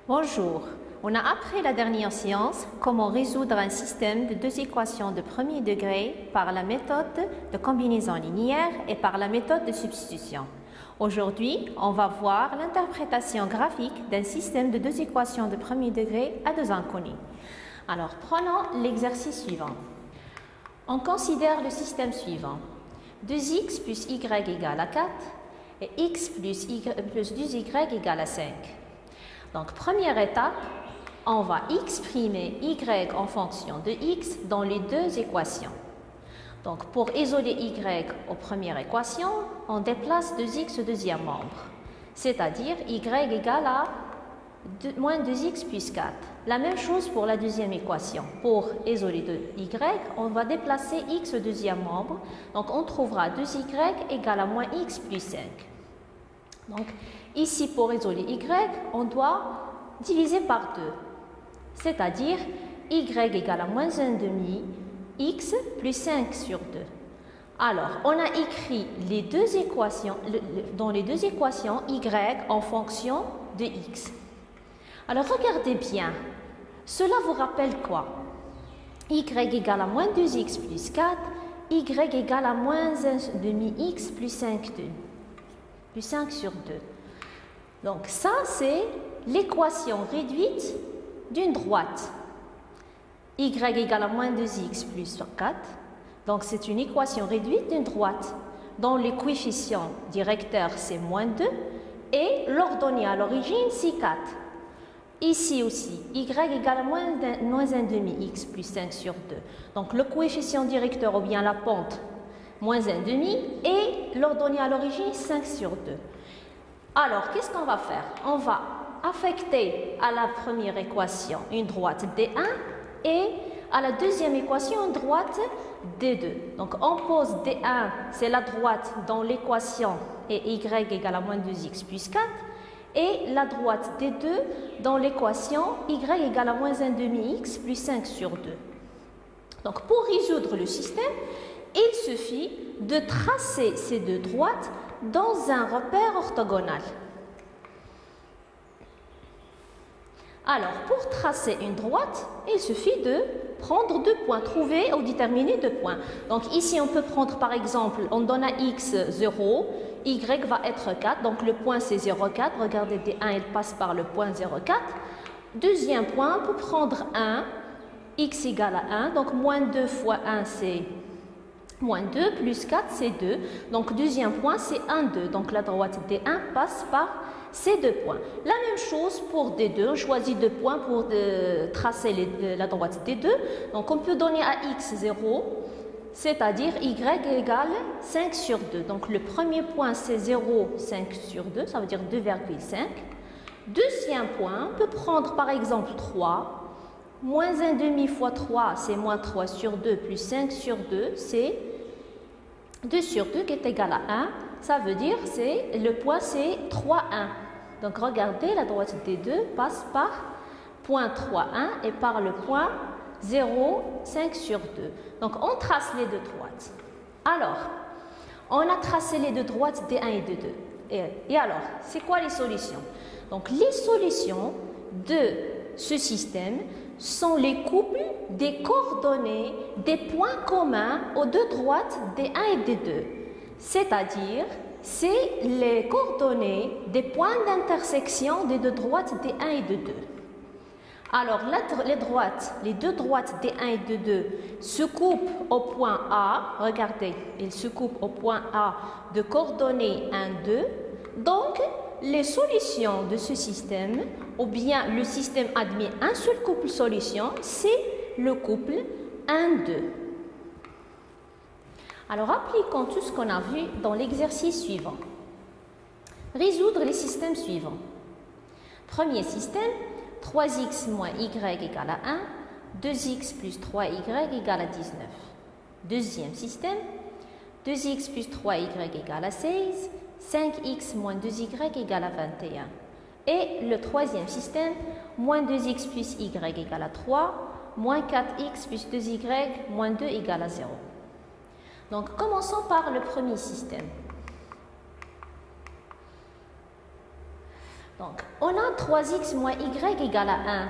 Bonjour, on a appris la dernière séance comment résoudre un système de deux équations de premier degré par la méthode de combinaison linéaire et par la méthode de substitution. Aujourd'hui, on va voir l'interprétation graphique d'un système de deux équations de premier degré à deux inconnus. Alors, prenons l'exercice suivant. On considère le système suivant. 2x plus y égale à 4 et x plus 2y égale à 5. Donc, première étape, on va exprimer y en fonction de x dans les deux équations. Donc, pour isoler y aux premières équations, on déplace 2x au deuxième membre, c'est-à-dire y égale à moins 2x plus 4. La même chose pour la deuxième équation. Pour isoler de y, on va déplacer x au deuxième membre. Donc, on trouvera 2y égale à moins x plus 5. Donc, ici, pour isoler y, on doit diviser par 2. C'est-à-dire, y égale à moins 1 demi, x plus 5 sur 2. Alors, on a écrit les deux équations, dans les deux équations, y en fonction de x. Alors, regardez bien. Cela vous rappelle quoi? Y égale à moins 2x plus 4, y égale à moins 1 demi x plus 5 sur 2. Donc, ça, c'est l'équation réduite d'une droite. Y égale à moins 2x plus 4. Donc, c'est une équation réduite d'une droite dont les coefficients directeurs, c'est moins 2 et l'ordonnée à l'origine, c'est 4. Ici aussi, y égale à moins 1 demi x plus 5 sur 2. Donc, le coefficient directeur ou bien la pente, moins 1 demi, et l'ordonnée à l'origine, 5 sur 2. Alors, qu'est-ce qu'on va faire? On va affecter à la première équation une droite D1 et à la deuxième équation une droite D2. Donc, on pose D1, c'est la droite dans l'équation et y égale à moins 2x plus 4. Et la droite D2 dans l'équation y égale à moins 1 demi x plus 5 sur 2. Donc, pour résoudre le système, il suffit de tracer ces deux droites dans un repère orthogonal. Alors, pour tracer une droite, il suffit de prendre deux points, trouver ou déterminer deux points. Donc, ici, on peut prendre par exemple, on donne à x 0, y va être 4, donc le point c'est 0,4. Regardez, D1, il passe par le point 0,4. Deuxième point, on peut prendre 1, x égale à 1, donc moins 2 fois 1, c'est moins 2, plus 4, c'est 2. Donc, deuxième point, c'est 1, 2. Donc, la droite D1 passe par ces deux points. La même chose pour D2, on choisit deux points pour tracer la droite D2. Donc, on peut donner à x 0, c'est-à-dire y égale 5 sur 2. Donc, le premier point, c'est 0, 5 sur 2, ça veut dire 2,5. Deuxième point, on peut prendre par exemple 3. Moins 1 demi fois 3, c'est moins 3 sur 2, plus 5 sur 2, c'est 2 sur 2 qui est égal à 1. Ça veut dire que le point, c'est 3, 1. Donc, regardez, la droite D2 passe par point 3, 1 et par le point 0, 5 sur 2. Donc, on trace les deux droites. Alors, on a tracé les deux droites D1 et D2. Et alors, c'est quoi les solutions? Donc, les solutions de ce système sont les couples des coordonnées des points communs aux deux droites D1 et D2. C'est-à-dire, c'est les coordonnées des points d'intersection des deux droites D1 et D2. Alors, les deux droites D1 et D2 se coupent au point A. Regardez, ils se coupent au point A de coordonnées 1, 2. Donc, les solutions de ce système, ou bien le système admet un seul couple solution, c'est le couple 1, 2. Alors, appliquons tout ce qu'on a vu dans l'exercice suivant. Résoudre les systèmes suivants. Premier système, 3x moins y égale à 1, 2x plus 3y égale à 19. Deuxième système, 2x plus 3y égale à 16, 5x moins 2y égale à 21. Et le troisième système, moins 2x plus y égale à 3, moins 4x plus 2y moins 2 égale à 0. Donc, commençons par le premier système. Donc, on a 3x moins y égale à 1.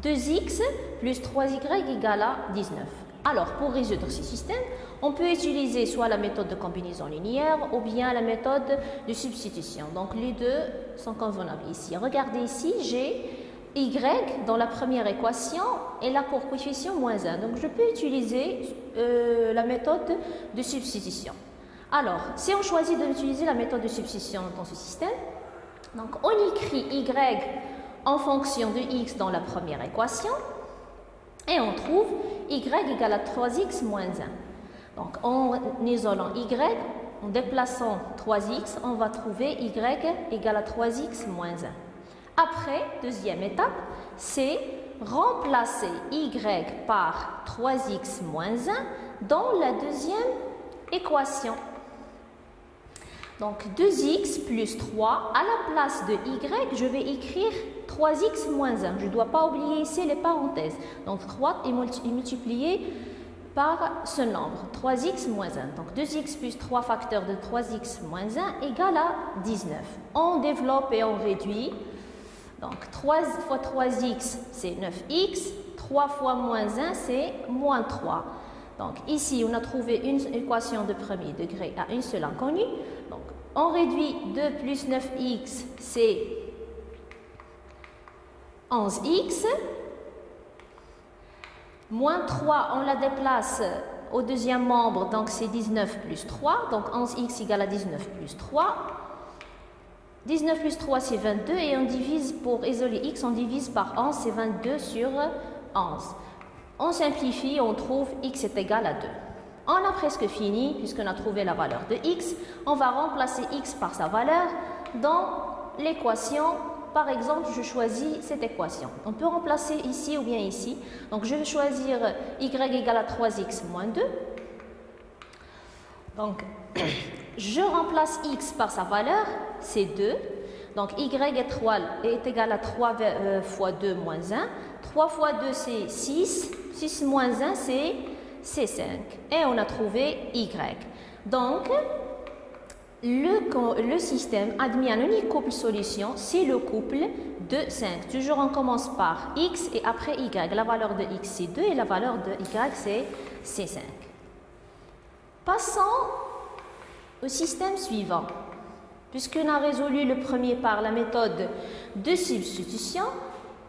2x plus 3y égale à 19. Alors, pour résoudre ce système, on peut utiliser soit la méthode de combinaison linéaire ou bien la méthode de substitution. Donc, les deux sont convenables ici. Regardez ici, j'ai y dans la première équation et là pour coefficient moins 1. Donc, je peux utiliser la méthode de substitution. Alors, si on choisit d'utiliser la méthode de substitution dans ce système, donc on écrit y en fonction de x dans la première équation et on trouve y égale à 3x moins 1. Donc en isolant y, en déplaçant 3x, on va trouver y égale à 3x moins 1. Après, deuxième étape, c'est remplacer y par 3x moins 1 dans la deuxième équation. Donc 2x plus 3, à la place de y, je vais écrire 3x moins 1. Je ne dois pas oublier ici les parenthèses. Donc 3 est multiplié par ce nombre, 3x moins 1. Donc 2x plus 3 facteur de 3x moins 1 égale à 19. On développe et on réduit. Donc 3 fois 3x, c'est 9x. 3 fois moins 1, c'est moins 3. Donc ici, on a trouvé une équation de premier degré à une seule inconnue. Donc on réduit 2 plus 9x, c'est 11x. Moins 3, on la déplace au deuxième membre, donc c'est 19 plus 3. Donc 11x égale à 19 plus 3. 19 plus 3, c'est 22. Et on divise, pour isoler x, on divise par 11, c'est 22 sur 11. On simplifie, on trouve x est égal à 2. On a presque fini, puisqu'on a trouvé la valeur de x. On va remplacer x par sa valeur dans l'équation. Par exemple, je choisis cette équation. On peut remplacer ici ou bien ici. Donc, je vais choisir y égale à 3x moins 2. Donc, je remplace x par sa valeur, c'est 2. Donc, y est égal à 3 fois 2 moins 1. 3 fois 2, c'est 6. 6 moins 1, c'est 5. Et on a trouvé y. Donc, le système admis un unique couple solution, c'est le couple de 5. Toujours, on commence par x et après y. La valeur de x, c'est 2 et la valeur de y, c'est 5. Passons au système suivant. Puisqu'on a résolu le premier par la méthode de substitution,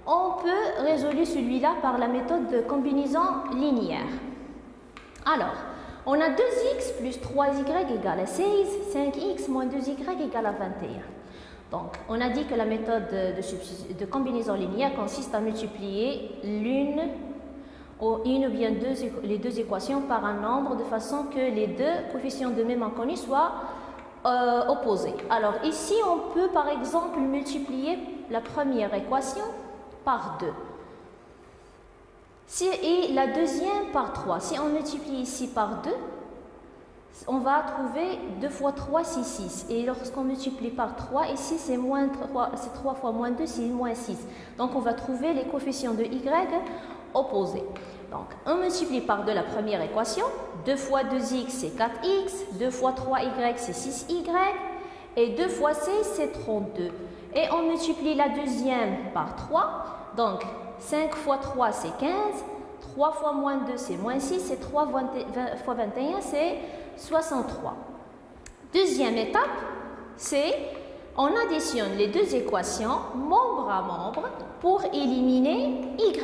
on peut résoudre celui-là par la méthode de combinaison linéaire. Alors, on a 2x plus 3y égale à 16, 5x moins 2y égale à 21. Donc, on a dit que la méthode de combinaison linéaire consiste à multiplier une ou bien les deux équations par un nombre de façon que les deux coefficients de même inconnu soient opposés. Alors, ici, on peut par exemple multiplier la première équation par 2. Et la deuxième par 3. Si on multiplie ici par 2, on va trouver 2 fois 3, c'est 6. Et lorsqu'on multiplie par 3, ici c'est 3 fois moins 2, c'est moins 6. Donc on va trouver les coefficients de y opposés. Donc on multiplie par 2 la première équation. 2 fois 2x, c'est 4x. 2 fois 3y, c'est 6y. Et 2 fois c, c'est 32. Et on multiplie la deuxième par 3. Donc 5 fois 3, c'est 15. 3 fois moins 2, c'est moins 6. Et 3 fois 21, c'est 63. Deuxième étape, c'est on additionne les deux équations membre à membre pour éliminer y.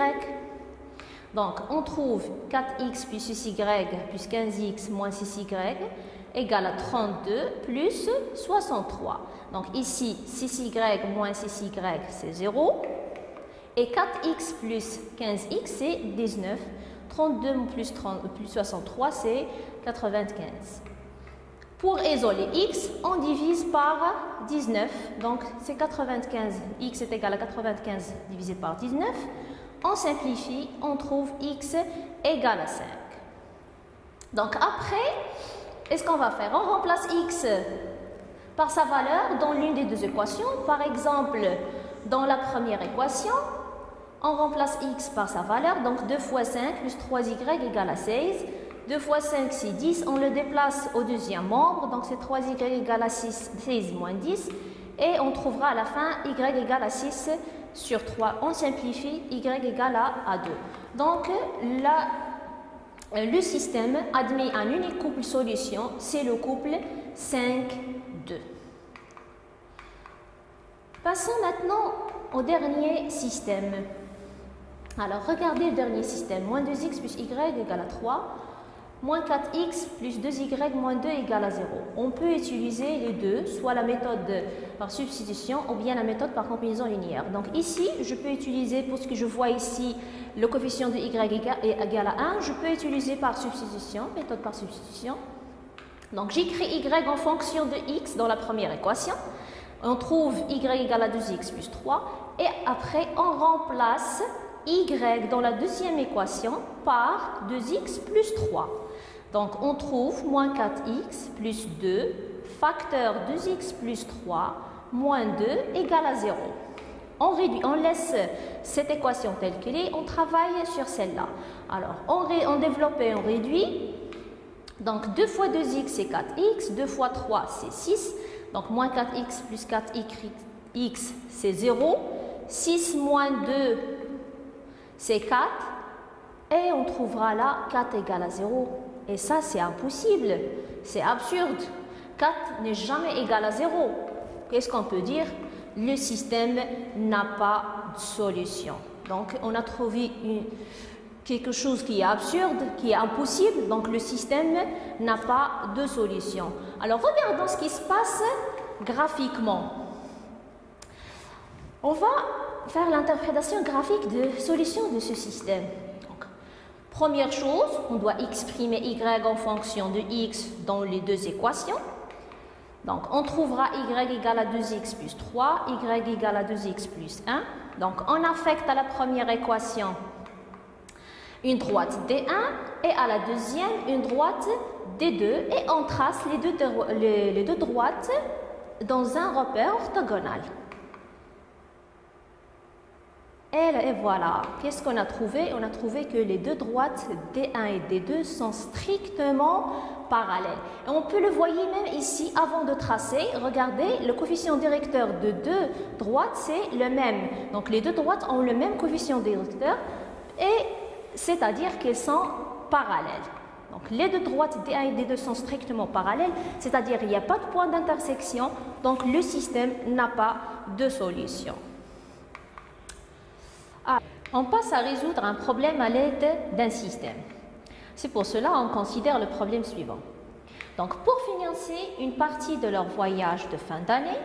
Donc, on trouve 4x plus 6y plus 15x moins 6y égale à 32 plus 63. Donc, ici, 6y moins 6y, c'est 0. Et 4x plus 15x, c'est 19. 32 plus 63, c'est 95. Pour isoler x, on divise par 19. Donc, c'est 95. X est égal à 95 divisé par 19. On simplifie, on trouve x égale à 5. Donc, après, qu'est-ce qu'on va faire? On remplace x par sa valeur dans l'une des deux équations. Par exemple, dans la première équation, on remplace x par sa valeur, donc 2 fois 5 plus 3y égale à 16. 2 fois 5, c'est 10. On le déplace au deuxième membre, donc c'est 3y égale à 16 moins 10. Et on trouvera à la fin y égale à 6 sur 3. On simplifie, y égale à 2. Donc, le système admet un unique couple solution, c'est le couple 5, 2. Passons maintenant au dernier système. Alors, regardez le dernier système. Moins 2x plus y égale à 3. Moins 4x plus 2y moins 2 égale à 0. On peut utiliser les deux, soit la méthode par substitution ou bien la méthode par combinaison linéaire. Donc ici, je peux utiliser, pour ce que je vois ici, le coefficient de y égale à 1. Je peux utiliser par substitution, méthode par substitution. Donc j'écris y en fonction de x dans la première équation. On trouve y égale à 2x plus 3. Et après, on remplace y dans la deuxième équation par 2x plus 3. Donc, on trouve moins 4x plus 2, facteur 2x plus 3, moins 2 égale à 0. On réduit, on laisse cette équation telle qu'elle est, on travaille sur celle-là. Alors, on développe et on réduit. Donc, 2 fois 2x, c'est 4x, 2 fois 3, c'est 6. Donc, moins 4x plus 4x, c'est 0. 6 moins 2, c'est 4. Et on trouvera là 4 égale à 0. Et ça, c'est impossible. C'est absurde. 4 n'est jamais égal à 0. Qu'est-ce qu'on peut dire? Le système n'a pas de solution. Donc, on a trouvé quelque chose qui est absurde, qui est impossible. Donc, le système n'a pas de solution. Alors, regardons ce qui se passe graphiquement. On va faire l'interprétation graphique de solution de ce système. Première chose, on doit exprimer y en fonction de x dans les deux équations. Donc, on trouvera y égale à 2x plus 3, y égale à 2x plus 1. Donc, on affecte à la première équation une droite D1 et à la deuxième une droite D2 et on trace les deux droites dans un repère orthogonal. Et voilà, qu'est-ce qu'on a trouvé? On a trouvé que les deux droites D1 et D2 sont strictement parallèles. Et on peut le voir même ici, avant de tracer, regardez, le coefficient directeur de deux droites, c'est le même. Donc les deux droites ont le même coefficient directeur, et c'est-à-dire qu'elles sont parallèles. Donc les deux droites D1 et D2 sont strictement parallèles, c'est-à-dire qu'il n'y a pas de point d'intersection, donc le système n'a pas de solution. On passe à résoudre un problème à l'aide d'un système. C'est pour cela qu'on considère le problème suivant. Donc, pour financer une partie de leur voyage de fin d'année,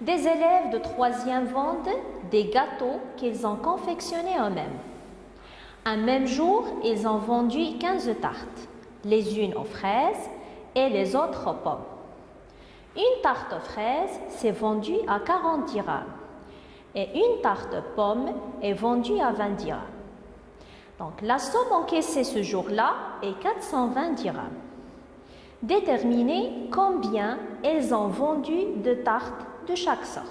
des élèves de 3e vendent des gâteaux qu'ils ont confectionnés eux-mêmes. Un même jour, ils ont vendu 15 tartes, les unes aux fraises et les autres aux pommes. Une tarte aux fraises s'est vendue à 40 dirhams. Et une tarte pomme est vendue à 20 dirhams. Donc, la somme encaissée ce jour-là est 420 dirhams. Déterminez combien elles ont vendu de tartes de chaque sorte.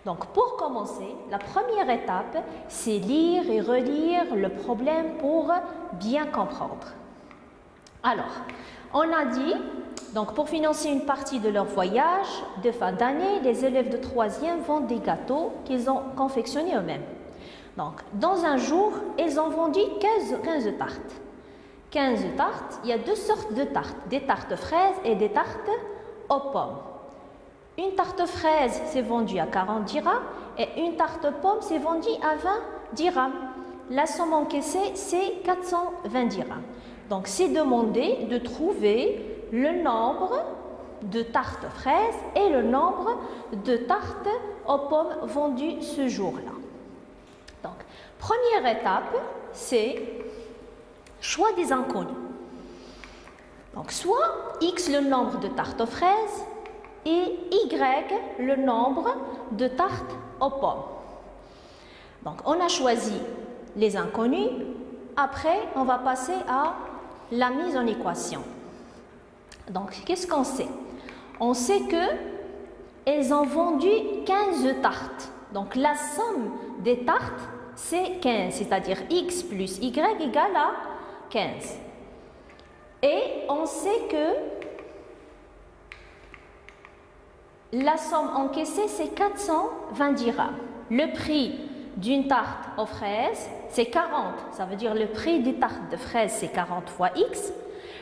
Donc, pour commencer, la première étape, c'est lire et relire le problème pour bien comprendre. Alors, on a dit, donc pour financer une partie de leur voyage de fin d'année, les élèves de 3e vendent des gâteaux qu'ils ont confectionnés eux-mêmes. Donc, dans un jour, ils ont vendu 15 tartes. 15 tartes, il y a deux sortes de tartes, des tartes fraises et des tartes aux pommes. Une tarte fraise s'est vendue à 40 dirhams et une tarte pomme s'est vendue à 20 dirhams. La somme encaissée, c'est 420 dirhams. Donc, c'est demandé de trouver le nombre de tartes fraises et le nombre de tartes aux pommes vendues ce jour-là. Donc, première étape, c'est choix des inconnus. Donc, soit x le nombre de tartes aux fraises et y le nombre de tartes aux pommes. Donc, on a choisi les inconnus. Après, on va passer à la mise en équation. Donc, qu'est-ce qu'on sait? On sait qu'elles ont vendu 15 tartes. Donc, la somme des tartes, c'est 15, c'est-à-dire x plus y égale à 15. Et on sait que La somme encaissée, c'est 420 dirhams. Le prix d'une tarte aux fraises, c'est 40. Ça veut dire le prix d'une tarte de fraises, c'est 40 fois X.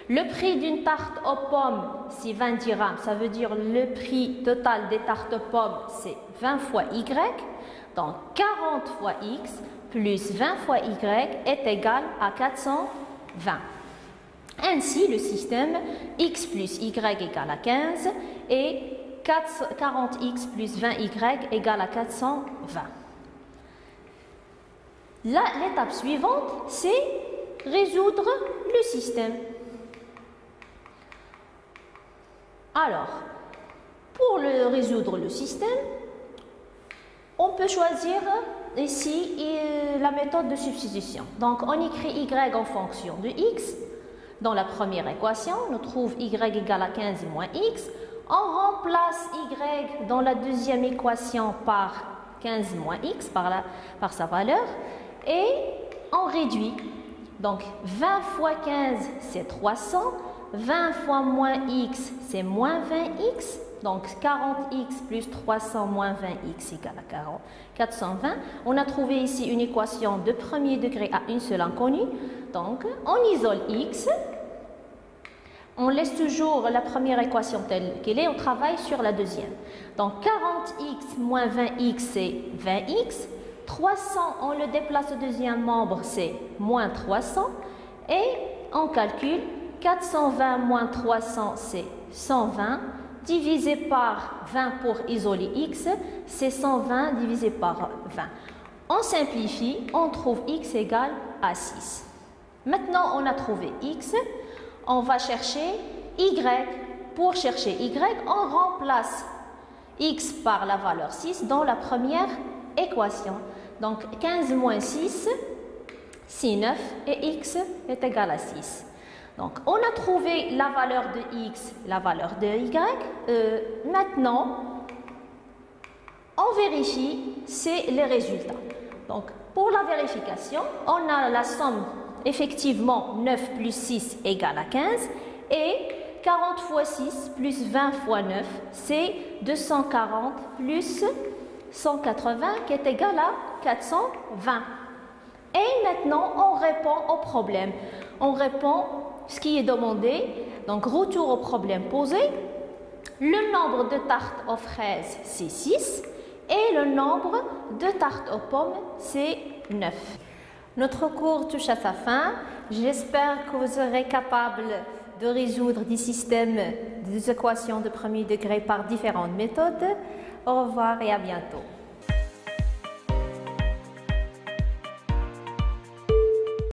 Le prix d'une tarte aux pommes, c'est 20 dirhams. Ça veut dire le prix total des tartes aux pommes, c'est 20 fois Y. Donc 40 fois X plus 20 fois Y est égal à 420. Ainsi, le système X plus Y égale à 15 et 40X plus 20Y égale à 420. L'étape suivante, c'est résoudre le système. Alors, pour résoudre le système, on peut choisir ici la méthode de substitution. Donc, on écrit Y en fonction de X. Dans la première équation, on trouve Y égale à 15 moins X. On remplace Y dans la deuxième équation par 15 moins X, par sa valeur. Et on réduit. Donc, 20 fois 15, c'est 300. 20 fois moins X, c'est moins 20X. Donc, 40X plus 300 moins 20X égale à 420. On a trouvé ici une équation de premier degré à une seule inconnue. Donc, on isole X. On laisse toujours la première équation telle qu'elle est. On travaille sur la deuxième. Donc, 40X moins 20X, c'est 20X. 300, on le déplace au deuxième membre, c'est moins 300. Et on calcule 420 moins 300, c'est 120. Divisé par 20 pour isoler X, c'est 120 divisé par 20. On simplifie, on trouve X égale à 6. Maintenant, on a trouvé X. On va chercher Y. Pour chercher Y, on remplace X par la valeur 6 dans la première équation. Donc, 15 moins 6, c'est 9 et X est égal à 6. Donc, on a trouvé la valeur de X, la valeur de Y. Maintenant, on vérifie, c'est les résultats. Donc, pour la vérification, on a la somme, effectivement, 9 plus 6 égale à 15. Et 40 fois 6 plus 20 fois 9, c'est 240 plus 180 qui est égal à 420. Et maintenant, on répond au problème. On répond ce qui est demandé. Donc, retour au problème posé. Le nombre de tartes aux fraises, c'est 6. Et le nombre de tartes aux pommes, c'est 9. Notre cours touche à sa fin. J'espère que vous serez capable de résoudre des systèmes, des équations de premier degré par différentes méthodes. Au revoir et à bientôt.